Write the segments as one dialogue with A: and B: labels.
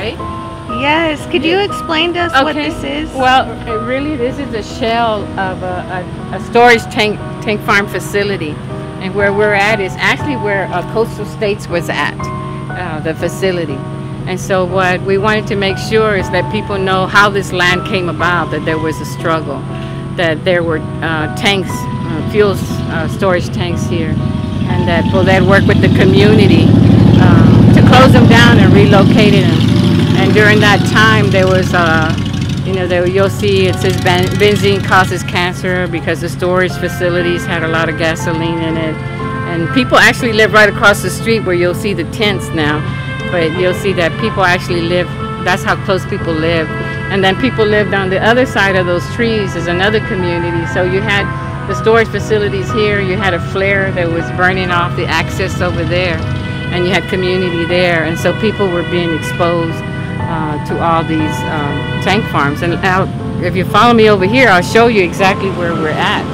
A: right?
B: Yes. Could you explain to us what this is?
A: Well, really, this is a shell of a storage tank farm facility, and where we're at is actually where Coastal States was at, the facility. And so what we wanted to make sure is that people know how this land came about, that there was a struggle, that there were tanks, fuel storage tanks here, and that people that worked with the community to close them down and relocated them. And during that time, there was, you'll see it says benzene causes cancer because the storage facilities had a lot of gasoline in it. And people actually live right across the street where you'll see the tents now. But you'll see that people actually live, that's how close people live. And then people lived on the other side of those trees is another community. So you had the storage facilities here, you had a flare that was burning off the access over there, and you had community there. And so people were being exposed to all these tank farms. And if you follow me over here, I'll show you exactly where we're at.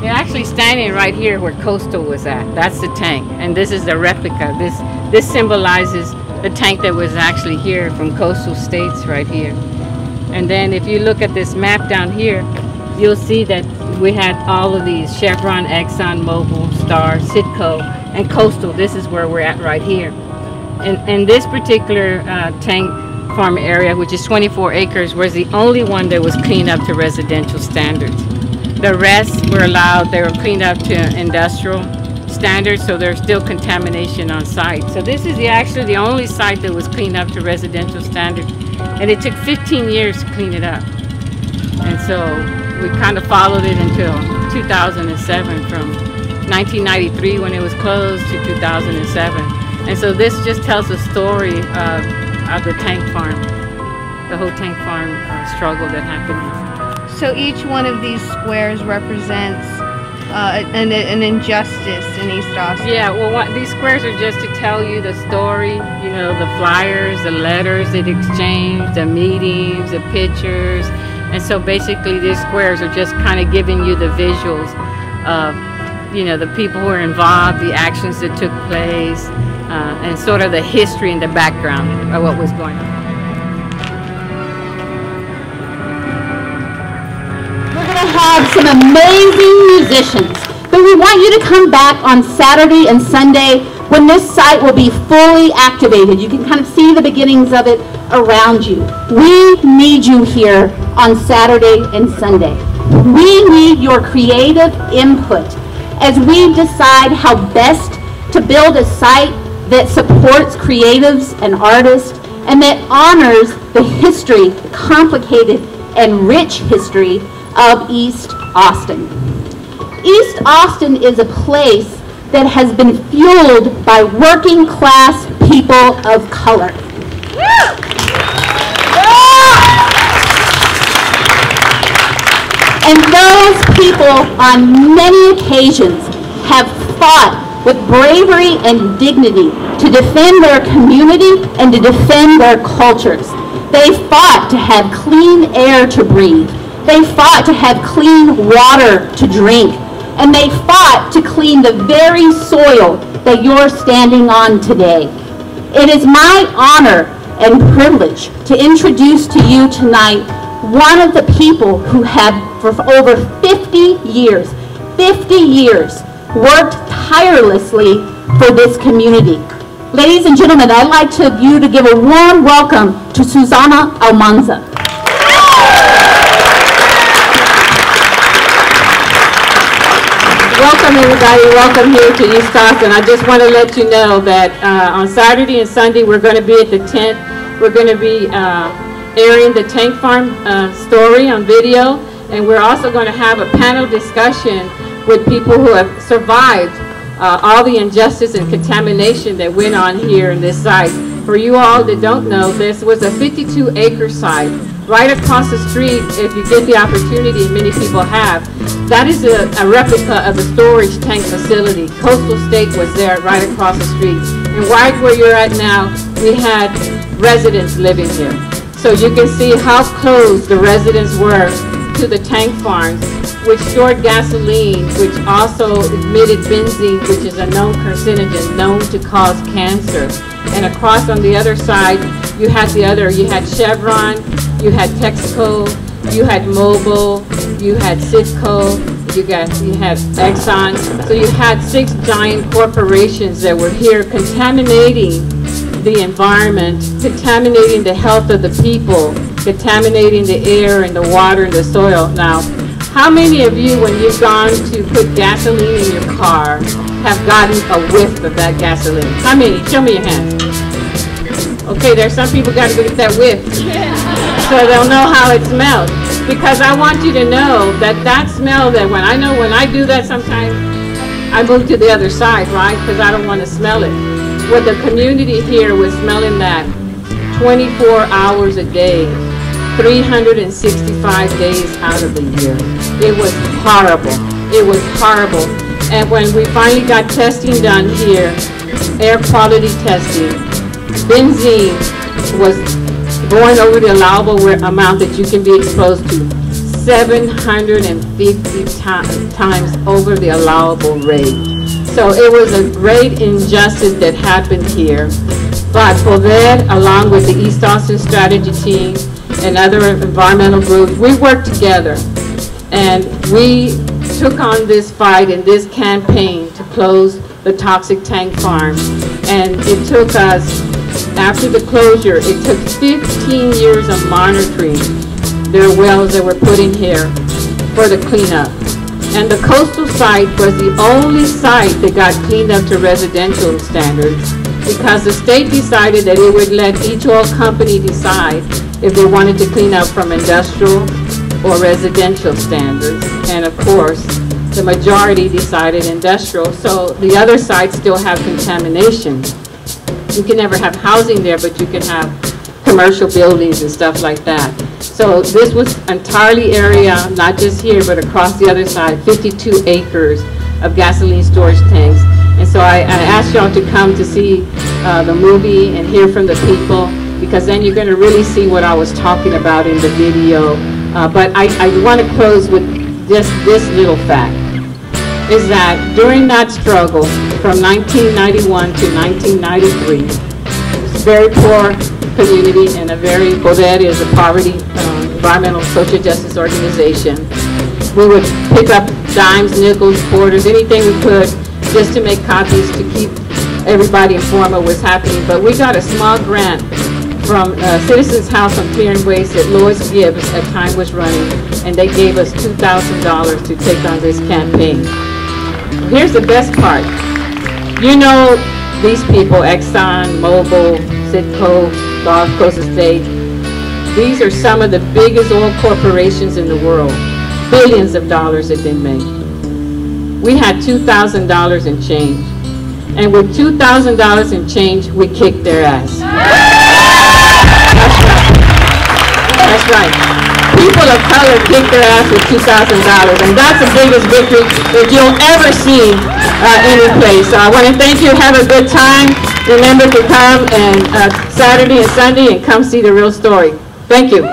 A: You're actually standing right here where Coastal was at. That's the tank, and this is the replica. This symbolizes the tank that was actually here from Coastal States right here. And then if you look at this map down here, you'll see that we had all of these: Chevron, Exxon, Mobil, Star, Citgo, and Coastal. This is where we're at right here. And this particular tank farm area, which is 24 acres, was the only one that was cleaned up to residential standards. The rest were allowed, they were cleaned up to industrial standards, so there's still contamination on site. So this is actually the only site that was cleaned up to residential standards, and it took 15 years to clean it up. And so we kind of followed it until 2007, from 1993 when it was closed to 2007. And so this just tells the story of the tank farm, the whole tank farm struggle that happened.
B: So each one of these squares represents an injustice in East Austin.
A: Yeah, well, these squares are just to tell you the story, you know, the flyers, the letters that exchanged, the meetings, the pictures. And so basically these squares are just kind of giving you the visuals of, you know, the people who are involved, the actions that took place, and sort of the history and the background of what was going on.
C: Have some amazing musicians, but we want you to come back on Saturday and Sunday when this site will be fully activated. You can kind of see the beginnings of it around you. We need you here on Saturday and Sunday. We need your creative input as we decide how best to build a site that supports creatives and artists and that honors the history, the complicated and rich history of East Austin. East Austin is a place that has been fueled by working class people of color. And those people on many occasions have fought with bravery and dignity to defend their community and to defend their cultures. They fought to have clean air to breathe. They fought to have clean water to drink, and they fought to clean the very soil that you're standing on today. It is my honor and privilege to introduce to you tonight one of the people who have for over 50 years, worked tirelessly for this community. Ladies and gentlemen, I'd like you to give a warm welcome to Susana Almanza. Welcome everybody, welcome here to East Austin. I just want to let you know that on Saturday and Sunday we're going to be at the tent. We're going to be airing the tank farm story on video, and we're also going to have a panel discussion with people who have survived all the injustice and contamination that went on here in this site. For you all that don't know, this was a 52-acre site right across the street. If you get the opportunity, and many people have, that is a replica of a storage tank facility. Coastal State was there right across the street. And right where you're at now, we had residents living here. So you can see how close the residents were to the tank farms.
A: which stored gasoline, which also emitted benzene, which is a known carcinogen, known to cause cancer. And across on the other side, you had Chevron, you had Texaco, you had Mobil, you had Citgo, you had Exxon. So you had 6 giant corporations that were here contaminating the environment, contaminating the health of the people, contaminating the air and the water and the soil. Now, how many of you, when you've gone to put gasoline in your car, have gotten a whiff of that gasoline? How many? Show me your hand. Okay, there's some people got to get that whiff, so they'll know how it smells. Because I want you to know that that smell, that when I do that sometimes, I move to the other side, right? Because I don't want to smell it. Well, the community here was smelling that 24 hours a day, 365 days out of the year. It was horrible. It was horrible. And when we finally got testing done here, air quality testing, benzene was going over the allowable amount that you can be exposed to 750 times over the allowable rate. So it was a great injustice that happened here. But for that, along with the East Austin Strategy Team and other environmental groups, we worked together. And we took on this fight and this campaign to close the toxic tank farm. And it took us, after the closure, it took 15 years of monitoring their wells that were put in here for the cleanup. And the coastal site was the only site that got cleaned up to residential standards, because the state decided that it would let each oil company decide if they wanted to clean up from industrial or residential standards. And of course, the majority decided industrial, so the other sites still have contamination. You can never have housing there, but you can have commercial buildings and stuff like that. So this was entirely area, not just here, but across the other side, 52 acres of gasoline storage tanks. And so I asked y'all to come to see the movie and hear from the people, because then you're going to really see what I was talking about in the video. But I want to close with just this little fact, is that during that struggle from 1991 to 1993, it's a very poor community and a very, Poder is a poverty, environmental social justice organization. We would pick up dimes, nickels, quarters, anything we could just to make copies to keep everybody informed of what's happening. But we got a small grant from Citizens House on Clear and Waste that Lois Gibbs at time was running, and they gave us $2,000 to take on this campaign. Here's the best part. You know these people, Exxon, Mobil, Citgo, Gulf Coast Estate. These are some of the biggest oil corporations in the world. Billions of dollars that they make. We had $2,000 in change. And with $2,000 in change, we kicked their ass. That's right. People of color kicked their ass with $2,000. And that's the biggest victory that you'll ever see any place. So I want to thank you. Have a good time. Remember to come and Saturday and Sunday and come see the real story. Thank you.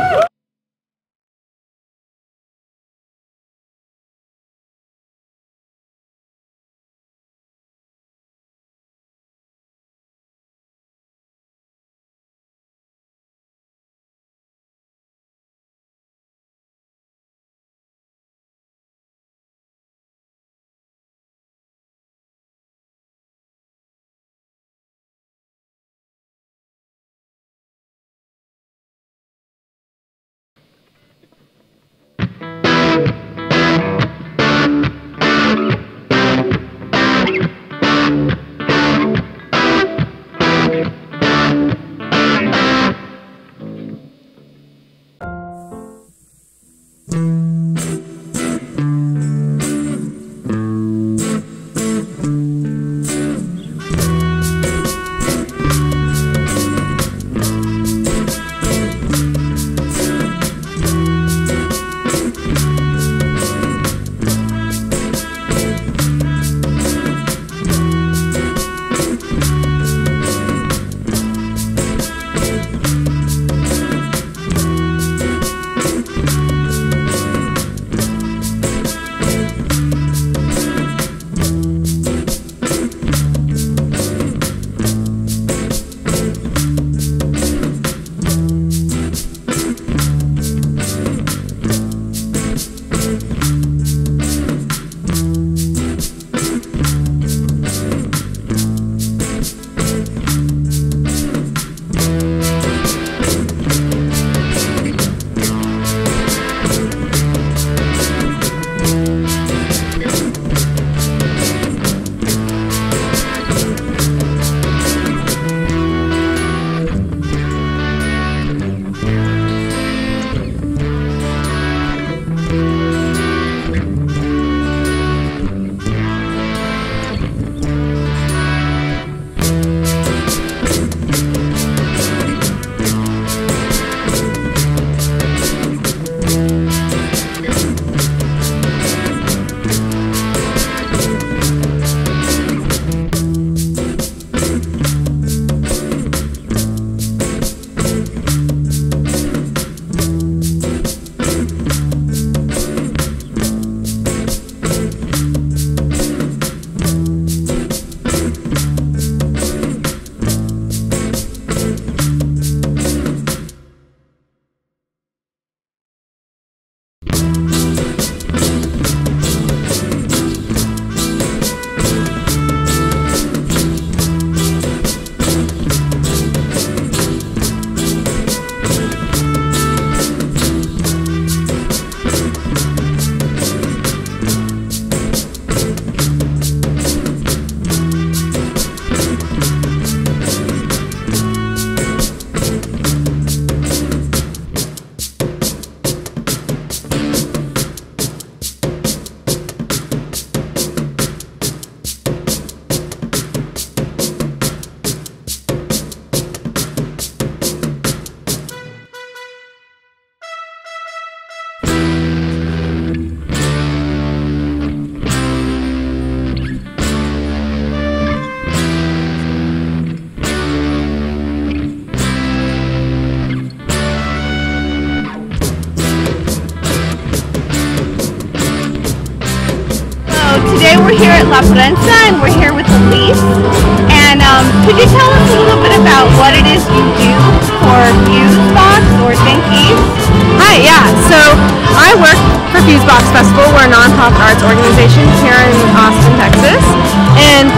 B: La Prensa, and we're here with the lease. And could you tell us a little bit about what it is you do for Fusebox or Think East?
D: Hi, yeah. So I work for Fusebox Festival. We're a nonprofit arts organization here in Austin, Texas. And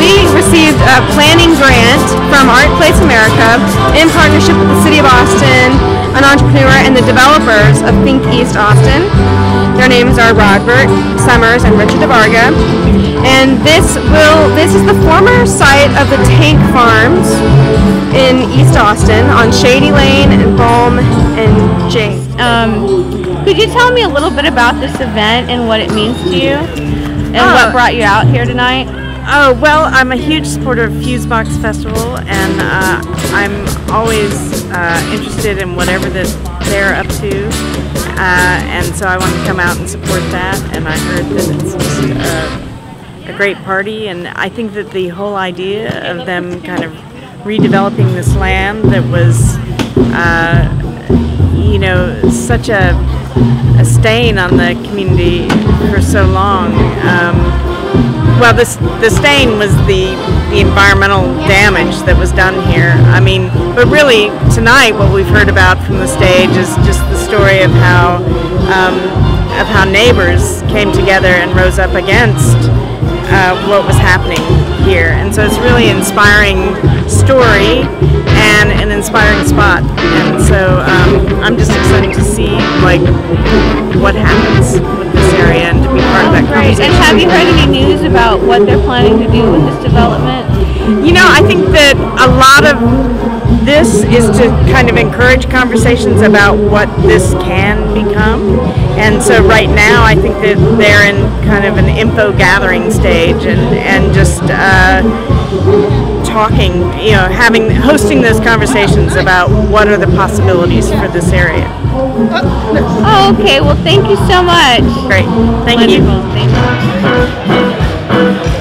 D: we received a planning grant from Art Place America in partnership with the City of Austin, an entrepreneur, and the developers of Think East Austin. Their names are Rodbert Summers and Richard DeBarga. And this is the former site of the tank farms in East Austin on Shady Lane and Balm and Jane.
B: Could you tell me a little bit about this event and what it means to you and what brought you out here tonight?
D: Oh, well, I'm a huge supporter of Fusebox Festival, and I'm always interested in whatever that they're up to, and so I wanted to come out and support that, and I heard that it's just a great party, and I think that the whole idea of them kind of redeveloping this land that was, you know, such a stain on the community for so long. Well, the stain was the environmental damage that was done here. I mean, but really tonight what we've heard about from the stage is just the story of how neighbors came together and rose up against what was happening here. And so it's really an inspiring story and an inspiring spot. And so I'm just excited to see like what happens with this area and to be part of that conversation.
B: And have you heard any news about what they're planning to do with this development?
D: You know, I think that a lot of this is to kind of encourage conversations about what this can become. And so right now I think that they're in kind of an info gathering stage and just talking, you know, hosting those conversations about what are the possibilities for this area.
B: Oh, okay. Well, thank you so much.
D: Great. Thank you.
B: Wonderful. Thank you.